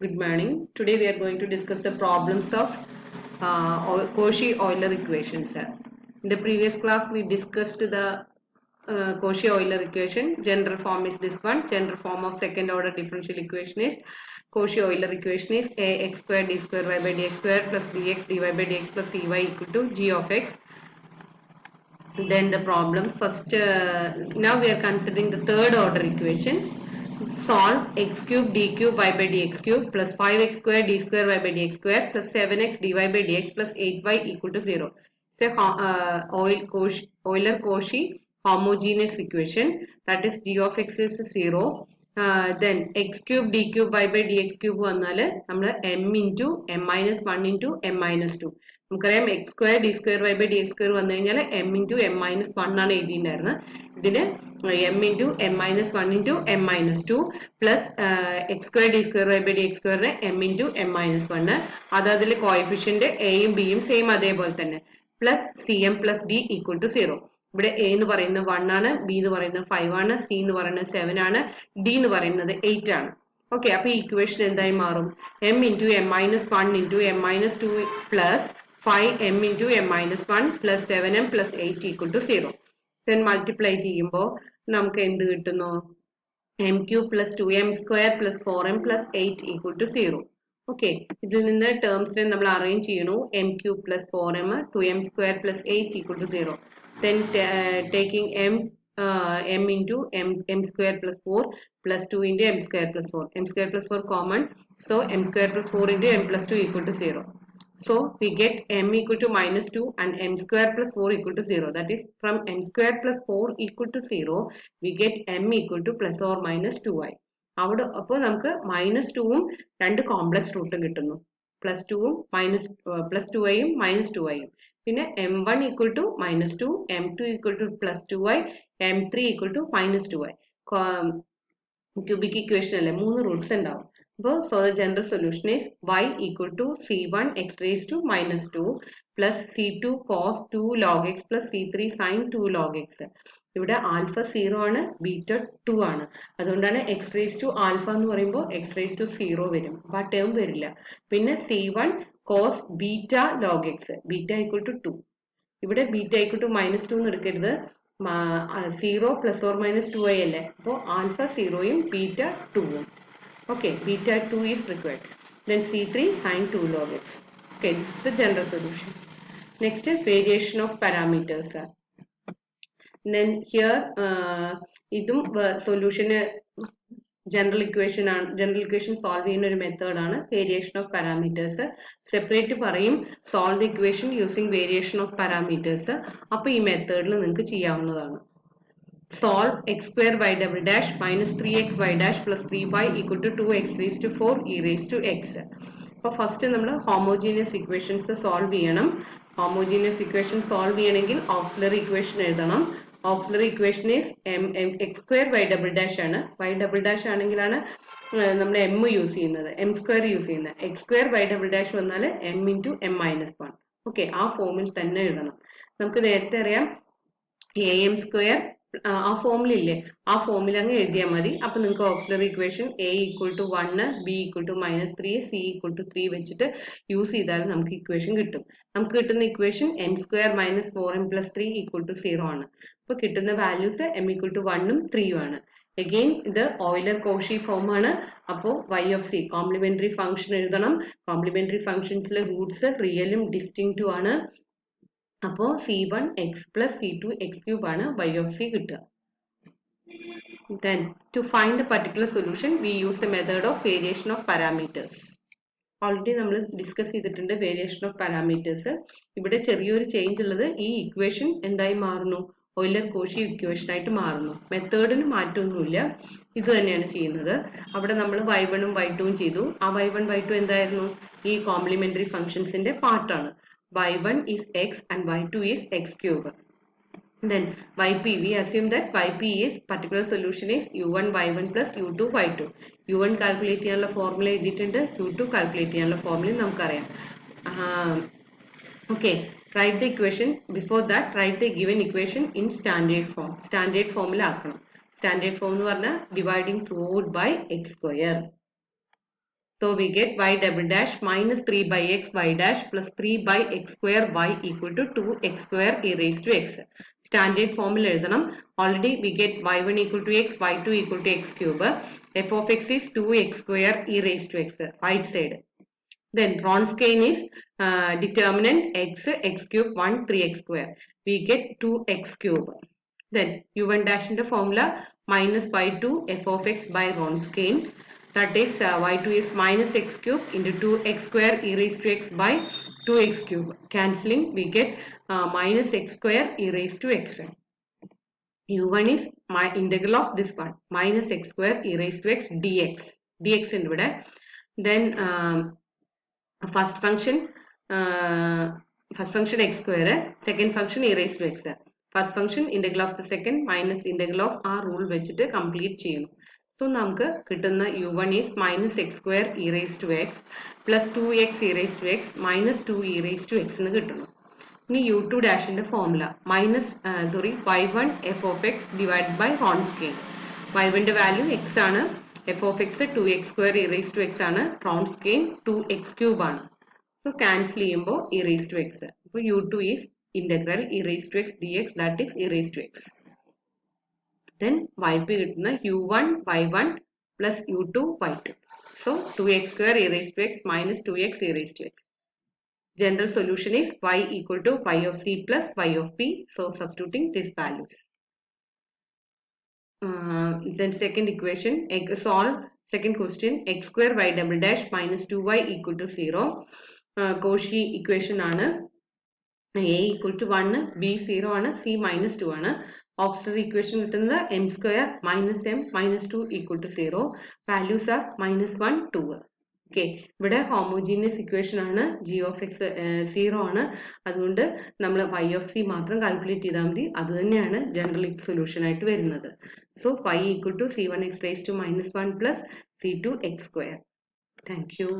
Good morning. Today we are going to discuss the problems of Cauchy-Euler equations. In the previous class we discussed the Cauchy-Euler equation. General form is this one. General form of second order differential equation is Cauchy-Euler equation is ax square d square y by dx square plus bx dy by dx plus cy equal to g of x. Then the problems first, now we are considering the third order equation. Solve x cube d cube y by dx cube plus 5x square d square y by dx square plus 7x dy by dx plus 8y equal to 0. It's a Euler-Cauchy homogeneous equation, that is g of x is 0. Then x cube d cube y by dx cube വന്നാല് നമ്മൾ m into m minus 1 into m minus 2. നമുക്കറിയാം x square d square y by d x square വന്നു കഴിഞ്ഞാൽ M into m minus 1 ആണ് എഴുതിയിട്ടുണ്ടായിരുന്നത്. ഇതിന് m into m minus 1 into m minus 2 plus x square d square y by d x സ്ക്വയറിന് m into m minus 1. അത് അതിൽ coefficient എയും ബിയും സെയിം അതേപോലെ തന്നെ plus c m plus d equal to 0. ഇവിടെ എ എന്ന് പറയുന്നത് 1 ആണ്, ബി എന്ന് പറയുന്നത് 5 ആണ്, സി എന്ന് പറയുന്നത് 7 ആണ്, ഡി എന്ന് പറയുന്നത് 8 ആണ്. ഓക്കെ, അപ്പൊ ഈ ഇക്വേഷൻ എന്തായി മാറും? M into m minus 1 into m minus 2 plus 5m into m minus 1 plus 7m plus 8 equal to 0. Then multiply ചെയ്യുമ്പോൾ നമുക്ക് എന്ത് കിട്ടുന്നു? m cube plus 2m square plus 4m plus 8 equal to 0. Okay, ഇതിൽ നിന്ന് ടേംസിനെ നമ്മൾ arrange ചെയ്യണു. m cube plus 4m 2m square plus 8 equal to 0. Then taking m into m square plus 4 plus 2 into m square plus 4. m square plus 4 common, so m square plus 4 into m plus 2 equal to 0. So we get m equal to minus 2 and m square plus 4 equal to 0. That is, from m square plus 4 equal to 0, we get m equal to plus or minus 2i. അവിടെ അപ്പോൾ നമുക്ക് minus 2ഉം രണ്ട് complex റൂട്ടും കിട്ടുന്നു. Plus 2ഉം plus 2iയും minus 2iയും. പിന്നെ m1 equal to minus 2, m2 equal to plus 2i, m3 equal to minus 2i. Cubic equation അല്ലേ, 3 റൂട്ട്സ് ഉണ്ടാവും. So the general solution is y equal to c1 x raised to minus 2 plus c2 cos 2 log x plus c3 sin 2 log x. ഇവിടെ alpha 0 ആണ്, beta 2 ആണ്. അതുകൊണ്ടാണ് x raised to alpha എന്ന് പറയുമ്പോൾ x raised to 0 വരും, അപ്പൊ ആ term വരില്ല. പിന്നെ c1 cos beta log x, beta equal to 2. ഇവിടെ ബീറ്റ ഈക്വൽ ടു മൈനസ് 2 എന്ന് എടുക്കരുത്, 0 പ്ലസ് ഓർ മൈനസ് 2i അല്ലേ, അപ്പോൾ alpha 0യും beta 2ഉം. Okay, beta 2 is required. Then C3 sin 2 log x. Okay, this is the general solution. Next is variation of parameters. Then here, idum solution general equation solve ചെയ്യുന്ന ഒരു method ആണ് variation of parameters. Separate പറയും solve the equation using variation of parameters. അപ്പോൾ ഈ മെത്തേഡിൽ നിങ്ങൾക്ക് ചെയ്യാവുന്നതാണ്. Solve x square y double dash minus 3x y dash plus 3y equal to 2x raised to 4 e raised to x. അപ്പോൾ first നമ്മൾ homogeneous equations solve ചെയ്യണം. Homogeneous equation solve ചെയ്യണമെങ്കിൽ auxiliary equation എഴുതണം. Auxiliary equation is x square y double dash ആണ്. Y double dash ആണെങ്കിലാണ് നമ്മൾ m use ചെയ്യുന്നത്, m square use ചെയ്യുന്നത്. X square y double dash വന്നാൽ m into m minus 1. Okay, ആ ഫോമിൽ തന്നെ എഴുതണം. നമുക്ക് നേരത്തെ അറിയാം എ എം സ്ക്വയർ ആ ഫോമിലില്ലേ, ആ ഫോമിൽ അങ്ങ് എഴുതിയാൽ മതി. അപ്പൊ നിങ്ങൾക്ക് auxiliary equation a equal to 1, b equal to minus 3, c equal to 3 വെച്ചിട്ട് യൂസ് ചെയ്താൽ നമുക്ക് ഇക്വേഷൻ കിട്ടും. നമുക്ക് കിട്ടുന്ന equation m square minus 4m plus 3 equal to 0 ആണ്. അപ്പൊ കിട്ടുന്ന വാല്യൂസ് എം ഈക്വൽ ടു 1ഉം 3ഉം ആണ്. അഗെയിൻ ഇത് ഓയിലർ-കോഷി ഫോം ആണ്. അപ്പോൾ y of c complementary function എഴുതണം. കോംപ്ലിമെന്ററി ഫംഗ്ഷൻസിലെ റൂട്ട്സ് റിയലും ഡിസ്റ്റിങ്ക്റ്റും ആണ്. അപ്പോൾ c1 x plus c2 x cube ആണ് y of c കിട്ടുക. Then to find the particular solution we use the method of variation of parameters. Already നമ്മൾ discuss ചെയ്തിട്ടുണ്ട് വേരിയേഷൻ ഓഫ് പാരാമീറ്റേഴ്സ്. ഇവിടെ ചെറിയൊരു ചേഞ്ച് ഉള്ളത്, ഈ ഇക്വേഷൻ എന്തായി മാറുന്നു? ഓയിലർ-കോഷി ഇക്വേഷൻ ആയിട്ട് മാറുന്നു. മെത്തേഡിന് മാറ്റമൊന്നുമില്ല, ഇത് തന്നെയാണ് ചെയ്യുന്നത്. അവിടെ നമ്മൾ y1ഉം y2ഉം ചെയ്തു. ആ y1 y2 എന്തായിരുന്നു? ഈ കോംപ്ലിമെന്ററി ഫംഗ്ഷൻസിന്റെ പാർട്ടാണ്. y1 is x and y2 is x cube. Then yp, we assume that yp is particular solution is u1 y1 plus u2 y2. u1 calculate ചെയ്യാനുള്ള ഫോർമുല എഴുതിയിട്ടുണ്ട്, u2 calculate ചെയ്യാനുള്ള formula നമുക്കറിയാം. Okay, write the equation. Before that, write the given equation in standard form. Standard formula ആക്കണം. Standard form എന്ന് പറഞ്ഞാൽ dividing throughout by x square. So we get y double dash minus 3 by x y dash plus 3 by x square y equal to 2x square e raised to x. Standard formula already we get y1 equal to x, y2 equal to x cube. F of x is 2x square e raised to x, right side. Then Wronskian is determinant x, x cube 1, 3x square. We get 2x cube. Then u1 dash in the formula minus y2 f of x by Wronskian. That is y2 is minus x cube into 2x square e raised to x by 2x cube. Cancelling, we get minus x square e raised to x. u1 is my integral of this one minus x square e raised to x dx. dx in ഇവിടെ. Then first function x square, second function e raised to x. First function integral of the second minus integral of our rule വെച്ചിട്ട് complete ചെയ്യണം. So നമുക്ക് കിട്ടുന്ന u1 is minus x square e raised to x plus 2x e raised to x minus 2 e raised to x എന്ന് കിട്ടുന്നു. ഇനി u2 dash ന്റെ formula minus y1 f of x divided by Wronskian. y1 ന്റെ value x ആണ്, f of x 2x square e raised to x ആണ്, Wronskian 2x cube ആണ്. So cancel ചെയ്യുമ്പോൾ e raised to x. അപ്പോൾ u2 is integral e raised to x dx, that is e raised to x. Then yp കിട്ടുന്ന u1 y1 plus u2 y2. So 2x square e raised to x minus 2x e raised to x. General solution is y equal to y of c plus y of p. So substituting these values. Then second equation, solve second question, x square y double dash minus 2y equal to 0. Cauchy equation ആണ്. A equal to 1, B 0 ആണ്, C minus 2 ആണ്. Auxiliary equation കിട്ടുന്നത് m square minus m minus 2 equal to 0. Values are minus 1, 2. Okay, ഇവിടെ homogeneous equation ആണ്, g of x 0 ആണ്. അതുകൊണ്ട് നമ്മൾ y of c മാത്രം കാൽക്കുലേറ്റ് ചെയ്താൽ മതി. അത് തന്നെയാണ് ജനറൽ സൊല്യൂഷൻ ആയിട്ട് വരുന്നത്. So y equal to c1x raised to minus 1 plus c2x square. Thank you.